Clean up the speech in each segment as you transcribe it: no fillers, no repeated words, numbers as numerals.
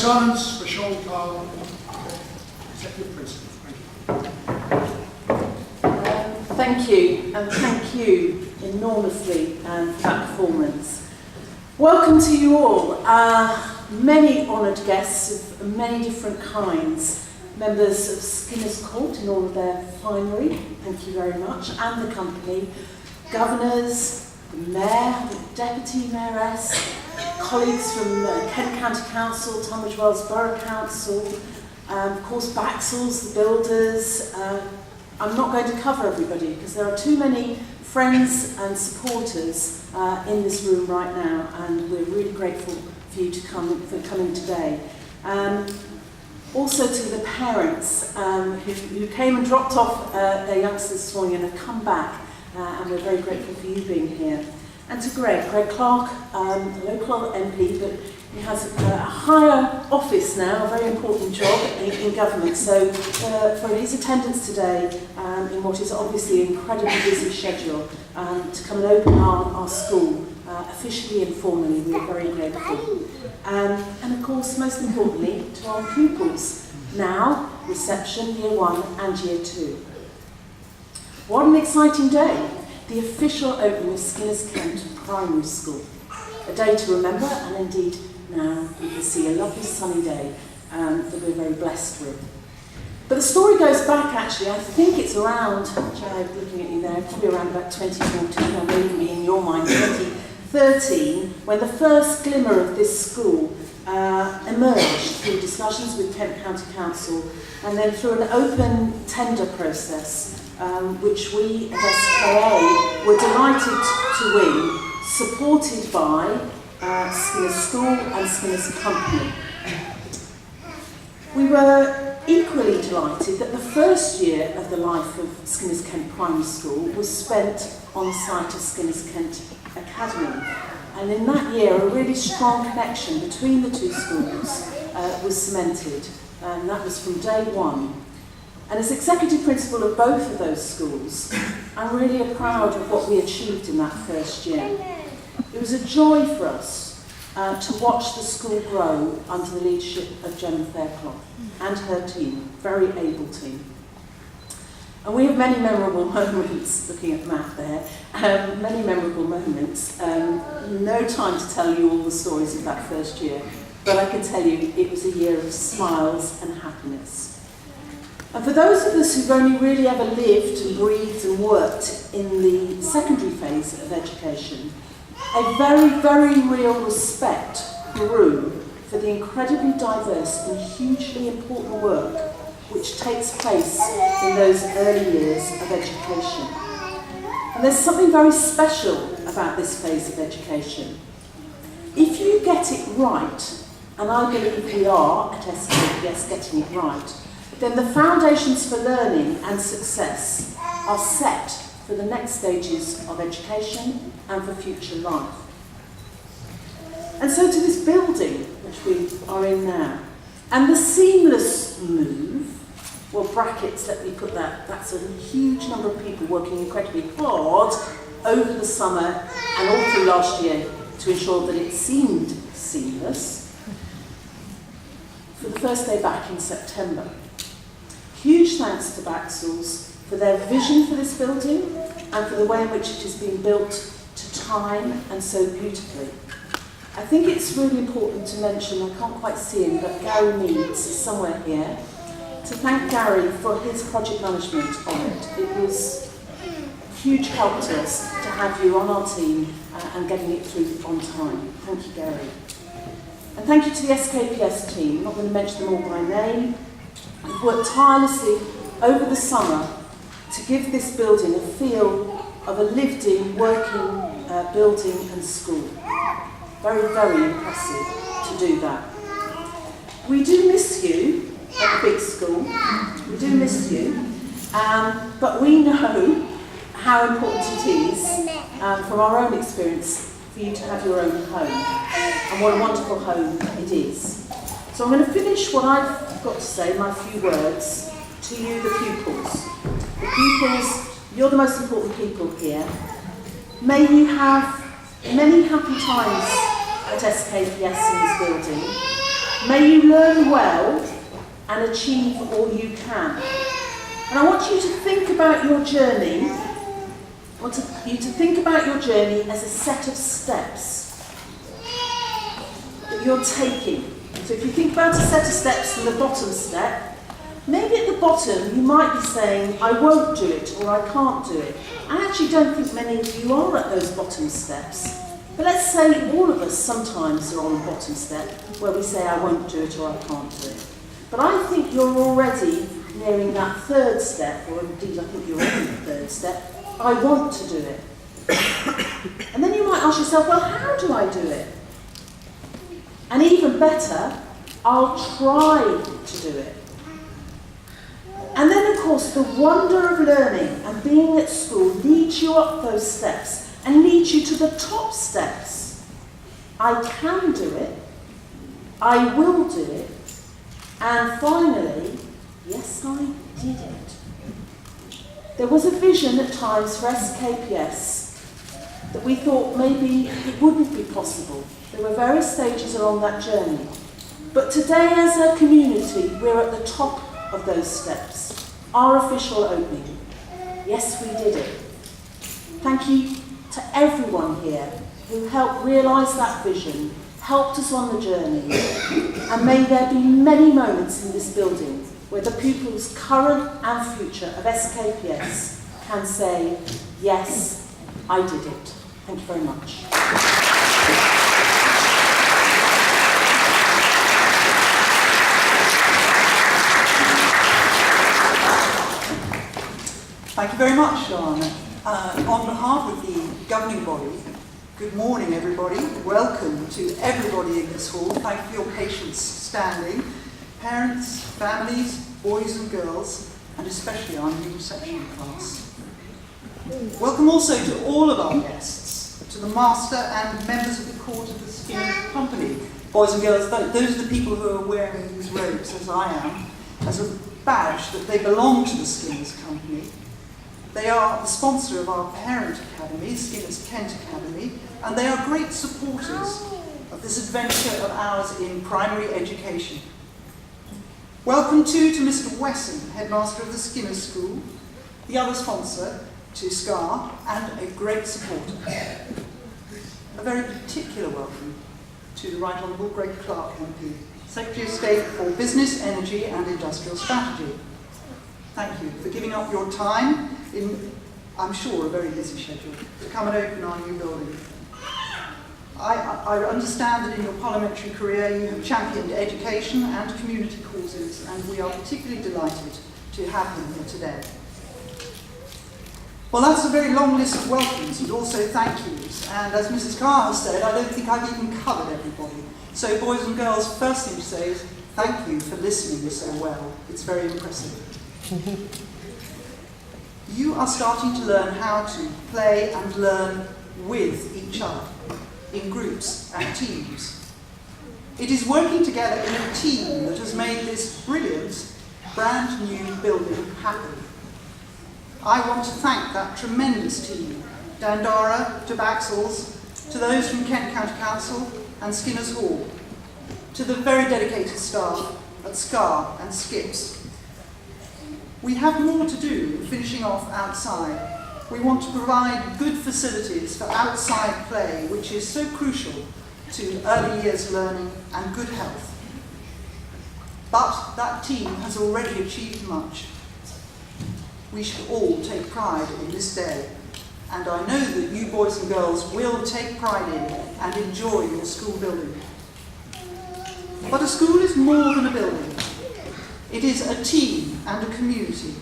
silence for Sean Carl, Executive Principal. Thank you, and thank you enormously for that performance. Welcome to you all, many honoured guests of many different kinds, members of Skinner's Court in all of their finery, thank you very much, and the company, governors, the mayor, the deputy mayoress, colleagues from Kent County Council, Tunbridge Wells Borough Council, of course Baxells, the builders. I'm not going to cover everybody because there are too many friends and supporters in this room right now, and we're really grateful for you for coming today. Also to the parents who came and dropped off their youngsters this morning and have come back, and we're very grateful for you being here. And to Greg Clark, a local MP, but he has a higher office now, a very important job in government. So for his attendance today, in what is obviously an incredibly busy schedule, to come and open our school officially and formally, we are very grateful. And of course, most importantly, to our pupils, now reception year 1 and year 2. What an exciting day! The official opening of Skinner's Kent Primary School. A day to remember, and indeed now we can see a lovely sunny day that we're very blessed with. But the story goes back actually, I think it's around, Joe, looking at you there, probably around about 2014, or maybe in your mind 2013, when the first glimmer of this school emerged through discussions with Kent County Council and then through an open tender process, which we at SKA were delighted to win, supported by Skinner's School and Skinner's Company. We were equally delighted that the first year of the life of Skinner's Kent Primary School was spent on the site of Skinner's Kent Academy. And in that year, a really strong connection between the two schools was cemented, and that was from day one. And as executive principal of both of those schools, I'm really proud of what we achieved in that first year. It was a joy for us to watch the school grow under the leadership of Gemma Fairclough and her team, very able team. And we have many memorable moments, looking at Matt there, many memorable moments. No time to tell you all the stories of that first year, but I can tell you it was a year of smiles and happiness. And for those of us who've only really ever lived and breathed and worked in the secondary phase of education, a very, very real respect grew for the incredibly diverse and hugely important work which takes place in those early years of education. And there's something very special about this phase of education. If you get it right, and I believe we are at SKPS getting it right, then the foundations for learning and success are set for the next stages of education and for future life. And so to this building, which we are in now, and the seamless move, well, brackets, let me put that, that's a huge number of people working incredibly hard over the summer and all through last year to ensure that it seemed seamless, for the first day back in September. Huge thanks to Baxells for their vision for this building and for the way in which it has been built to time and so beautifully. I think it's really important to mention, I can't quite see him, but Gary Meads is somewhere here, to thank Gary for his project management on it. It was a huge help to us to have you on our team and getting it through on time. Thank you, Gary. And thank you to the SKPS team. I'm not going to mention them all by name. We've worked tirelessly over the summer to give this building a feel of a lived-in, working building and school. Very, very impressive to do that. We do miss you at the big school. We do miss you. But we know how important it is, from our own experience, for you to have your own home. And what a wonderful home it is. So I'm going to finish what I've got to say, my few words, to you, the pupils. The pupils, you're the most important people here. May you have many happy times at SKPS in this building. May you learn well and achieve all you can. And I want you to think about your journey. I want you to think about your journey as a set of steps that you're taking. So if you think about a set of steps from the bottom step, maybe at the bottom you might be saying, I won't do it or I can't do it. I actually don't think many of you are at those bottom steps. But let's say all of us sometimes are on the bottom step where we say, I won't do it or I can't do it. But I think you're already nearing that third step, or indeed I think you're in the third step, I want to do it. And then you might ask yourself, well, how do I do it? And even better, I'll try to do it. And then, of course, the wonder of learning and being at school leads you up those steps and leads you to the top steps. I can do it. I will do it. And finally, yes, I did it. There was a vision at times for SKPS that we thought maybe it wouldn't be possible. There were various stages along that journey. But today, as a community, we're at the top of those steps. Our official opening. Yes, we did it. Thank you to everyone here who helped realise that vision, helped us on the journey, and may there be many moments in this building where the pupils current and future of SKPS can say, yes, I did it. Thank you very much. Thank you very much, Joanna. On behalf of the governing body, good morning everybody. Welcome to everybody in this hall. Thank you for your patience standing. Parents, families, boys and girls, and especially our new reception class. Welcome also to all of our guests, to the master and members of the court of the Skinners Company. Boys and girls, those are the people who are wearing these robes, as I am, as a badge that they belong to the Skinners Company. They are the sponsor of our parent academy, Skinners Kent Academy, and they are great supporters of this adventure of ours in primary education. Welcome too to Mr. Wesson, headmaster of the Skinners School, the other sponsor to SCAR, and a great supporter. A very particular welcome to the Right Honourable Greg Clark MP, Secretary of State for Business, Energy and Industrial Strategy. Thank you for giving up your time in, I'm sure, a very busy schedule to come and open our new building. I understand that in your parliamentary career you have championed education and community causes, and we are particularly delighted to have you here today. Well, that's a very long list of welcomes and also thank yous, and as Mrs. Carr has said, I don't think I've even covered everybody. So boys and girls, first thing to say is thank you for listening so well. It's very impressive. You are starting to learn how to play and learn with each other, in groups and teams. It is working together in a team that has made this brilliant, brand new building happen. I want to thank that tremendous team, Dandara, to Baxels, to those from Kent County Council and Skinners Hall, to the very dedicated staff at SCAR and SKIPS. We have more to do in finishing off outside. We want to provide good facilities for outside play, which is so crucial to early years learning and good health. But that team has already achieved much. We should all take pride in this day, and I know that you boys and girls will take pride in and enjoy your school building. But a school is more than a building. It is a team and a community.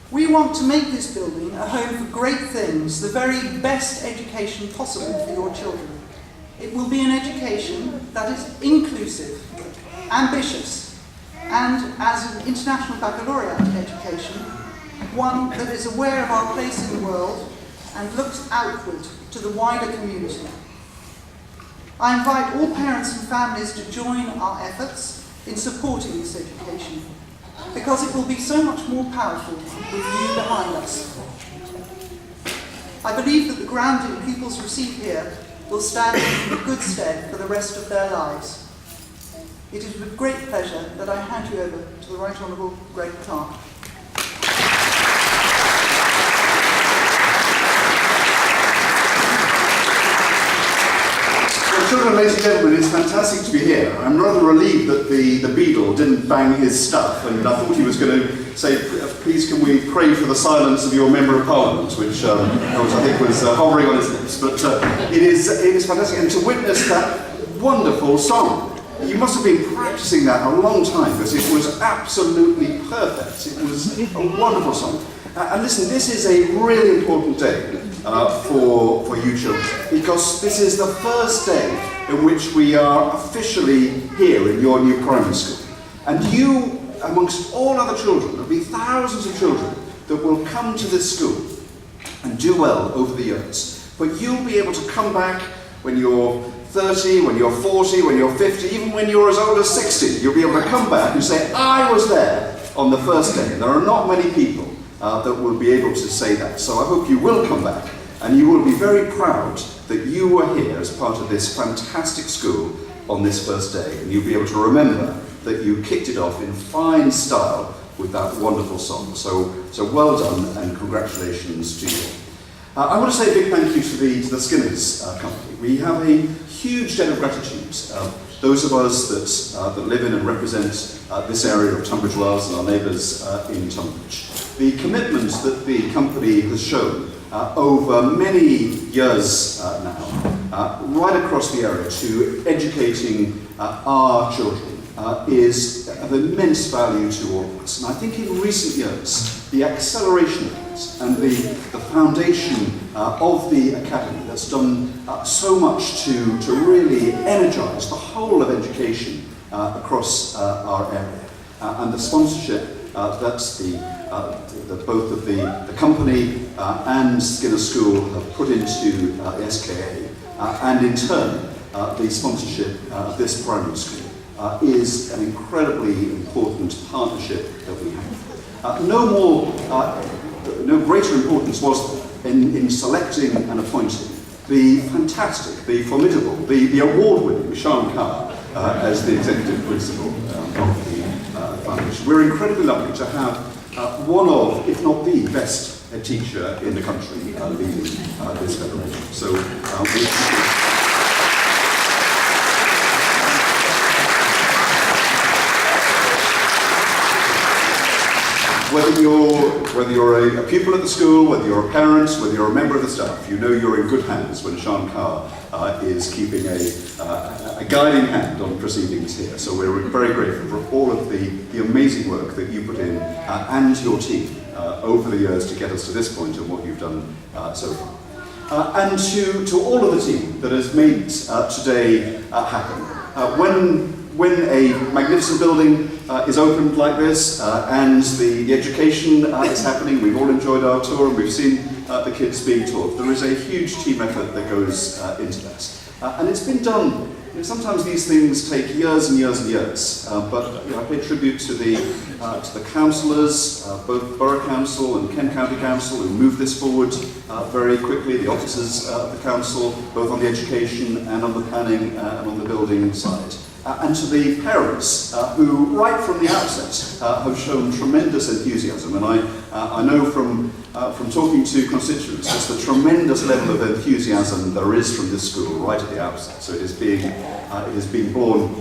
We want to make this building a home for great things, the very best education possible for your children. It will be an education that is inclusive, ambitious, and as an international baccalaureate education, one that is aware of our place in the world and looks outward to the wider community. I invite all parents and families to join our efforts in supporting this education, because it will be so much more powerful with you behind us. I believe that the grounding pupils receive here will stand in good stead for the rest of their lives. It is with great pleasure that I hand you over to the Right Honourable Greg Clark. Well, children, ladies and gentlemen, it's fantastic to be here. I'm rather relieved that the Beadle didn't bang his stuff, and I thought he was going to say, please can we pray for the silence of your Member of Parliament, which I think was hovering on his lips. But it is fantastic, and to witness that wonderful song. You must have been practicing that a long time, because it was absolutely perfect. It was a wonderful song. And listen, this is a really important day for you children, because this is the first day in which we are officially here in your new primary school. And you, amongst all other children, there'll be thousands of children that will come to this school and do well over the years. But you'll be able to come back when you're 30, when you're 40, when you're 50, even when you're as old as 60, you'll be able to come back and say, I was there on the first day. And there are not many people that will be able to say that. So I hope you will come back, and you will be very proud that you were here as part of this fantastic school on this first day. And you'll be able to remember that you kicked it off in fine style with that wonderful song. So well done, and congratulations to you. I want to say a big thank you to the Skinners company. We have a huge debt of gratitude. Those of us that live in and represent this area of Tunbridge Wells and our neighbours in Tunbridge. The commitment that the company has shown over many years now, right across the area, to educating our children is of immense value to all of us. And I think in recent years, the acceleration of it and the foundation of the Academy that's done so much to really energise the whole of education across our area. And the sponsorship that both of the company and Skinner School have put into the SKA, and in turn the sponsorship of this primary school is an incredibly important partnership that we have. No greater importance was in selecting and appointing the fantastic, the formidable, the award-winning Sean Carr as the executive principal of the foundation. We're incredibly lucky to have one of, if not the best head teacher in the country leading this federation. So whether you're a pupil at the school, whether you're a parent, whether you're a member of the staff, you know you're in good hands when Sean Carr is keeping a guiding hand on proceedings here. So we're very grateful for all of the amazing work that you put in and your team over the years to get us to this point and what you've done so far. And to all of the team that has made today happen. When a magnificent building is opened like this and the education is happening, we've all enjoyed our tour and we've seen the kids being taught, there is a huge team effort that goes into that. And it's been done. Sometimes these things take years and years and years, but I pay tribute to the councillors, both Borough Council and Kent County Council, who moved this forward very quickly, the officers of the council, both on the education and on the planning and on the building side. And to the parents who, right from the outset, have shown tremendous enthusiasm. And I know from talking to constituents just the tremendous level of enthusiasm there is from this school right at the outset. So it is being born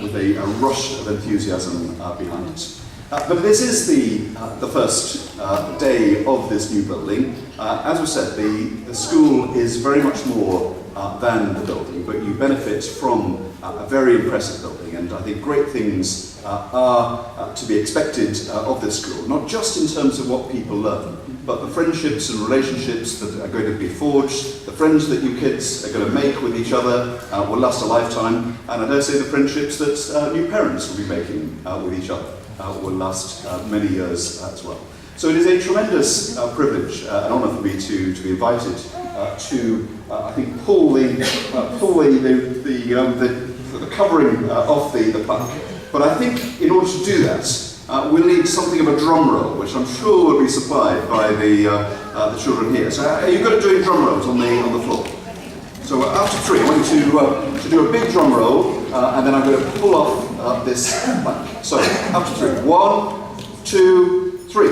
with a rush of enthusiasm behind it. But this is the first day of this new building. As we said, the school is very much more than the building, but you benefit from a very impressive building, and I think great things are to be expected of this school, not just in terms of what people learn, but the friendships and relationships that are going to be forged, the friends that you kids are going to make with each other will last a lifetime, and I dare say the friendships that new parents will be making with each other will last many years as well. So it is a tremendous privilege and honour for me to be invited to, I think, pull the covering off the plaque. But I think in order to do that, we'll need something of a drum roll, which I'm sure will be supplied by the children here. So are you good at doing drum rolls on the floor? So after three, I want you to do a big drum roll, and then I'm going to pull off this plank. So, up to 3. 1, 2, 3.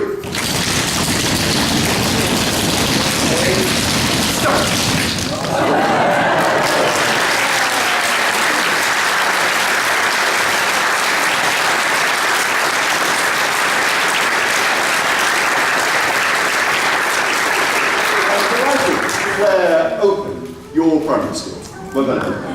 Declare open your primary school. Well done.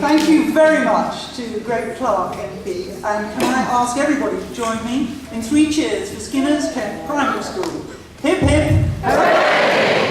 Thank you very much to the great Clark MP, and can I ask everybody to join me in 3 cheers for Skinners Kent Primary School. Hip hip! Hooray!